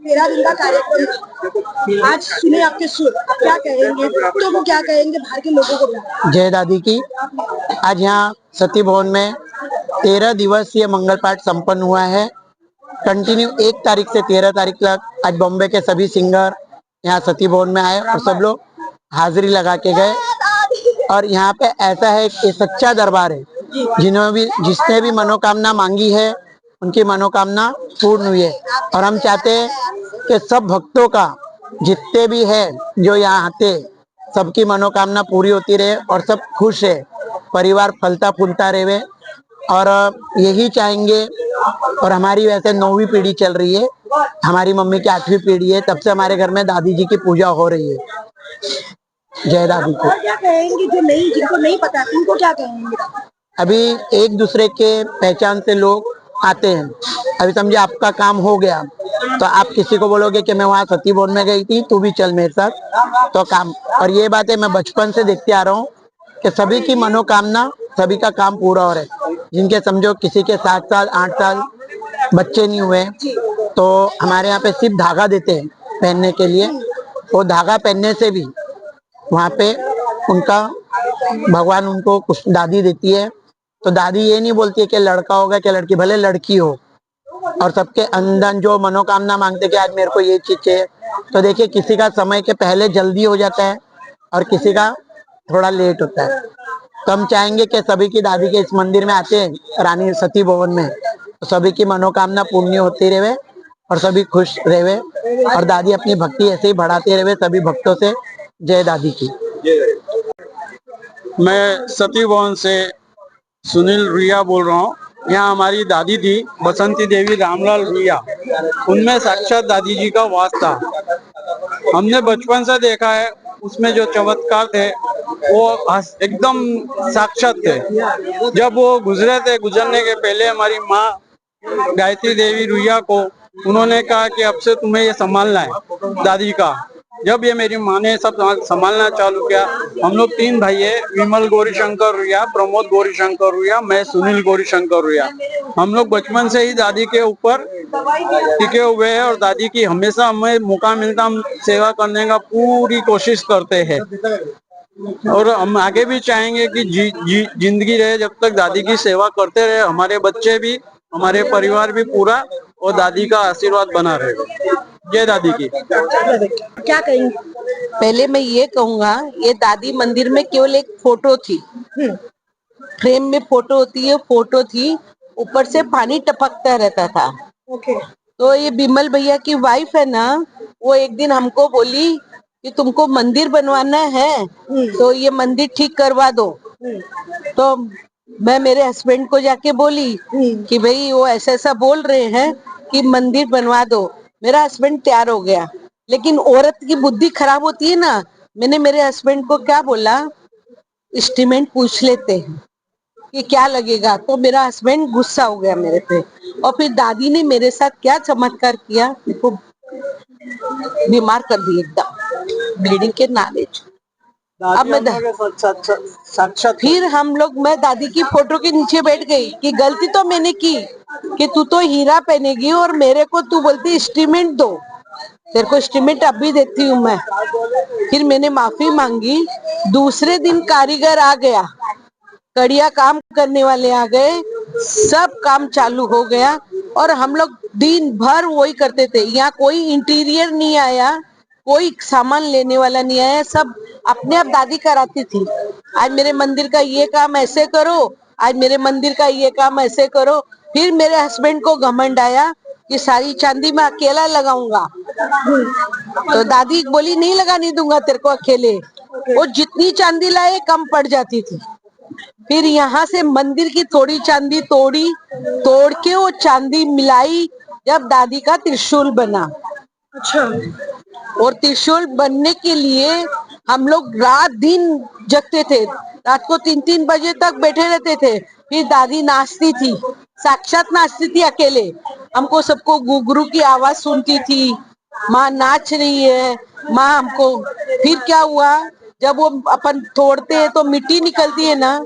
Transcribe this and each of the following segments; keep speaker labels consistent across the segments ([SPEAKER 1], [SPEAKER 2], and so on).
[SPEAKER 1] 13 दिन का कार्यक्रम, आज सुने आपके सुर, क्या कहेंगे भक्तों को, क्या कहेंगे बाहर के लोगों को?
[SPEAKER 2] जय दादी की। आज यहाँ सती भवन में 13 दिवसीय मंगल पाठ संपन्न हुआ है। कंटिन्यू 1 तारीख से 13 तारीख तक आज बॉम्बे के सभी सिंगर यहाँ सती भवन में आए और सब लोग हाजिरी लगा के गए। और यहाँ पे ऐसा है कि सच्चा दरबार है, जिसने भी मनोकामना मांगी है उनकी मनोकामना पूर्ण हुई है। और हम चाहते हैं कि सब भक्तों का, जितने भी है जो यहाँ आते, सबकी मनोकामना पूरी होती रहे और सब खुश है, परिवार फलता फूलता रहे। और यही चाहेंगे। और हमारी वैसे 9वीं पीढ़ी चल रही है, हमारी मम्मी की 8वीं पीढ़ी है, तब से हमारे घर में दादी जी की पूजा हो रही है। जय दादी को।
[SPEAKER 1] क्या कहेंगे जो नहीं, जिनको नहीं पता उनको क्या कहेंगे?
[SPEAKER 2] अभी एक दूसरे के पहचान से लोग आते हैं। अभी समझे आपका काम हो गया तो आप किसी को बोलोगे कि मैं वहाँ सती भवन में गई थी, तू भी चल मेरे साथ, तो काम। और ये बात है मैं बचपन से देखते आ रहा हूँ कि सभी की मनोकामना, सभी का काम पूरा हो रहा है। जिनके समझो किसी के 7 साल 8 साल बच्चे नहीं हुए तो हमारे यहाँ पे सिर्फ धागा देते हैं पहनने के लिए। वो धागा पहनने से भी वहाँ पे उनका भगवान उनको कुछ दादी देती है। तो दादी ये नहीं बोलती है कि लड़का होगा कि लड़की, भले लड़की हो। और सबके अंदर जो मनोकामना मांगते कि आज मेरे को ये चीज चाहिए, तो देखिए किसी का समय के पहले जल्दी हो जाता है और किसी का थोड़ा लेट होता है। तो हम चाहेंगे कि सभी की दादी के इस मंदिर में आते हैं रानी सती भवन में, तो सभी की मनोकामना पूर्ण होती रहे और सभी खुश रहे और दादी अपनी भक्ति ऐसे ही बढ़ाते रहे सभी भक्तों से। जय दादी की।
[SPEAKER 3] मैं सती भवन से सुनील रुइया बोल रहा हूँ। यहाँ हमारी दादी थी बसंती देवी रामलाल रुइया, उनमें साक्षात दादी जी का वास था। हमने बचपन से देखा है, उसमें जो चमत्कार थे वो एकदम साक्षात थे। जब वो गुजरे थे, गुजरने के पहले हमारी माँ गायत्री देवी रुइया को उन्होंने कहा कि अब से तुम्हें ये संभालना है दादी का। जब ये मेरी माँ ने सब संभालना चालू किया, हम लोग 3 भाई है, विमल गौरीशंकर रुइया, प्रमोद गौरीशंकर रुइया, मैं सुनील गौरीशंकर रुइया। हम लोग बचपन से ही दादी के ऊपर टिके हुए हैं और दादी की हमेशा हमें मौका मिलता हम सेवा करने का पूरी कोशिश करते हैं। और हम आगे भी चाहेंगे कि जिंदगी रहे जब तक दादी की सेवा करते रहे, हमारे बच्चे भी, हमारे परिवार भी पूरा, और दादी का आशीर्वाद बना रहे। जय दादी की।
[SPEAKER 1] क्या कहेंगे?
[SPEAKER 4] पहले मैं ये कहूँगा, ये दादी मंदिर में केवल एक फोटो थी, फ्रेम में फोटो होती है, फोटो थी, ऊपर से पानी टपकता रहता था। तो ये बिमल भैया की वाइफ है ना, वो एक दिन हमको बोली कि तुमको मंदिर बनवाना है तो ये मंदिर ठीक करवा दो। तो मैं मेरे हस्बैंड को जाके बोली कि भाई वो ऐसा ऐसा बोल रहे हैं कि मंदिर बनवा दो। मेरा हस्बैंड तैयार हो गया, लेकिन औरत की बुद्धि खराब होती है ना। मैंने मेरे हस्बैंड को क्या बोला, एस्टीमेट पूछ लेते हैं कि क्या लगेगा। तो मेरा हस्बैंड गुस्सा हो गया मेरे पे। और फिर दादी ने मेरे साथ क्या चमत्कार किया, मेरे को बीमार कर दी एकदम, ब्लीडिंग के नाले। अब मैं फिर हम लोग, मैं दादी की फोटो के नीचे बैठ गई कि गलती तो मैंने की कि तू तो हीरा पहनेगी और मेरे को तू बोलती एस्टीमेट दो, तेरे को एस्टीमेट अभी देती हूँ मैं। फिर मैंने माफी मांगी। दूसरे दिन कारीगर आ गया, कड़िया काम करने वाले आ गए, सब काम चालू हो गया और हम लोग दिन भर वही करते थे। यहाँ कोई इंटीरियर नहीं आया, कोई सामान लेने वाला नहीं आया, सब अपने आप दादी कराती थी। आज मेरे मंदिर का ये काम ऐसे करो, आज मेरे मंदिर का ये काम ऐसे करो। फिर मेरे हस्बैंड को घमंड आया कि सारी चांदी मैं अकेला लगाऊंगा। तो दादी बोली नहीं लगाने दूंगा तेरे को अकेले। वो जितनी चांदी लाए कम पड़ जाती थी। फिर यहाँ से मंदिर की थोड़ी चांदी तोड़ के वो चांदी मिलाई, जब दादी का त्रिशूल बना।
[SPEAKER 1] अच्छा।
[SPEAKER 4] और त्रिशूल बनने के लिए हम लोग रात दिन जगते थे, रात को 3-3 बजे तक बैठे रहते थे। फिर दादी नाचती थी, साक्षात नाचती थी अकेले। हमको सबको घुघरू की आवाज सुनती थी, माँ नाच रही है माँ हमको। फिर क्या हुआ, जब वो अपन तोड़ते हैं तो मिट्टी निकलती है ना,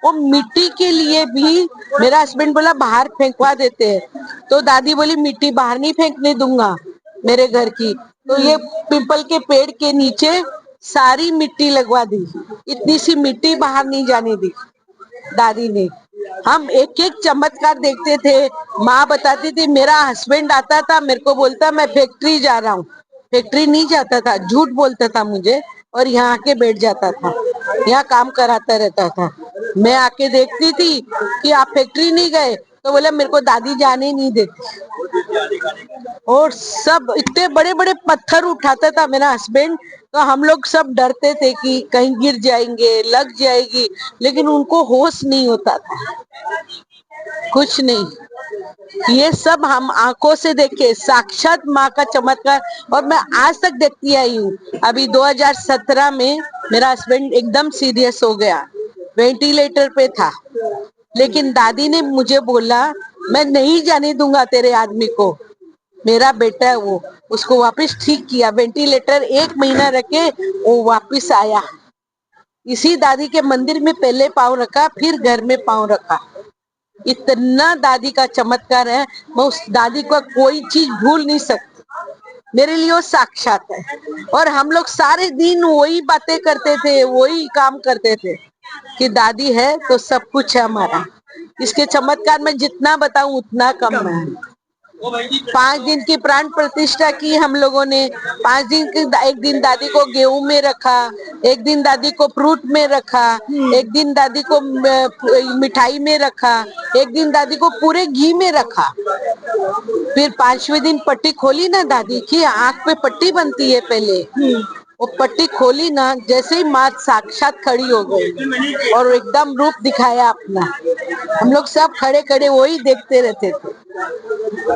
[SPEAKER 4] वो मिट्टी के लिए भी मेरा हस्बैंड बोला बाहर फेंकवा देते हैं। तो दादी बोली मिट्टी बाहर नहीं फेंकने दूंगा, मेरे घर की, तो ये पीपल के पेड़ के नीचे सारी मिट्टी लगवा दी, इतनी सी मिट्टी बाहर नहीं जाने दी दादी ने। हम एक एक चमत्कार देखते थे। माँ बताती थी, मेरा हस्बैंड आता था, मेरे को बोलता मैं फैक्ट्री जा रहा हूँ, फैक्ट्री नहीं जाता था, झूठ बोलता था मुझे, और यहाँ आके बैठ जाता था, यहाँ काम कराता रहता था। मैं आके देखती थी कि आप फैक्ट्री नहीं गए, तो बोला मेरे को दादी जाने नहीं देती, और सब इतने बड़े बड़े पत्थर उठाता था मेरा हस्बैंड, तो हम लोग सब डरते थे कि कहीं गिर जाएंगे, लग जाएगी, लेकिन उनको होश नहीं होता था, कुछ नहीं। ये सब हम आंखों से देखे, साक्षात माँ का चमत्कार, और मैं आज तक देखती आई हूँ। अभी 2017 में मेरा हस्बैंड एकदम सीरियस हो गया, वेंटिलेटर पे था, लेकिन दादी ने मुझे बोला मैं नहीं जाने दूंगा तेरे आदमी को, मेरा बेटा है वो, उसको वापस ठीक किया, वेंटिलेटर 1 महीना रखे, वो वापस आया। इसी दादी के मंदिर में पहले पाँव रखा, फिर घर में पाँव रखा। इतना दादी का चमत्कार है, मैं उस दादी को कोई चीज भूल नहीं सकती, मेरे लिए वो साक्षात है। और हम लोग सारे दिन वही बातें करते थे, वही काम करते थे कि दादी है तो सब कुछ है हमारा। इसके चमत्कार में जितना बताऊं उतना कम है। 5 दिन की प्राण प्रतिष्ठा की हम लोगों ने। 5 दिन की, एक दिन दादी को गेहूं में रखा, एक दिन दादी को फ्रूट में रखा, एक दिन दादी को मिठाई में रखा, एक दिन दादी को पूरे घी में रखा। फिर 5वें दिन पट्टी खोली ना दादी की, आंख पे पट्टी बनती है पहले, वो पट्टी खोली ना, जैसे ही माँ साक्षात खड़ी हो गई और एकदम रूप दिखाया अपना। हम लोग सब खड़े खड़े वही देखते रहते थे।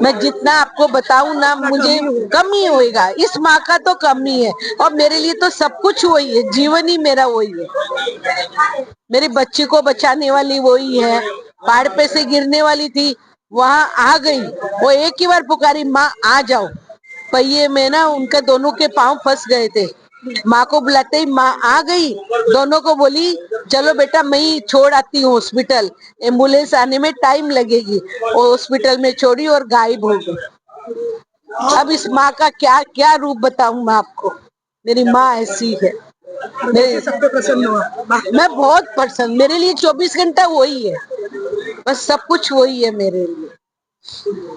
[SPEAKER 4] मैं जितना आपको बताऊं ना, मुझे कम ही होएगा, इस माँ का तो कम ही है, और मेरे लिए तो सब कुछ वही है, जीवन ही मेरा वही है। मेरी बच्ची को बचाने वाली वही है, पहाड़ पे से गिरने वाली थी, वहां आ गई, वो एक ही बार पुकारी, माँ आ जाओ। पहिए में ना उनके दोनों के पांव फंस गए थे, माँ को बुलाते ही माँ आ गई, दोनों को बोली चलो बेटा मैं ही छोड़ आती हूँ हॉस्पिटल, एम्बुलेंस आने में टाइम लगेगी। वो हॉस्पिटल में छोड़ी और गायब हो गई। अब इस माँ का क्या क्या रूप बताऊं मैं आपको, मेरी माँ ऐसी है। मेरे
[SPEAKER 1] सब पे प्रसन्न हुआ।
[SPEAKER 4] मैं बहुत प्रसन्न, मेरे लिए 24 घंटा वही है, बस सब कुछ वही है मेरे लिए।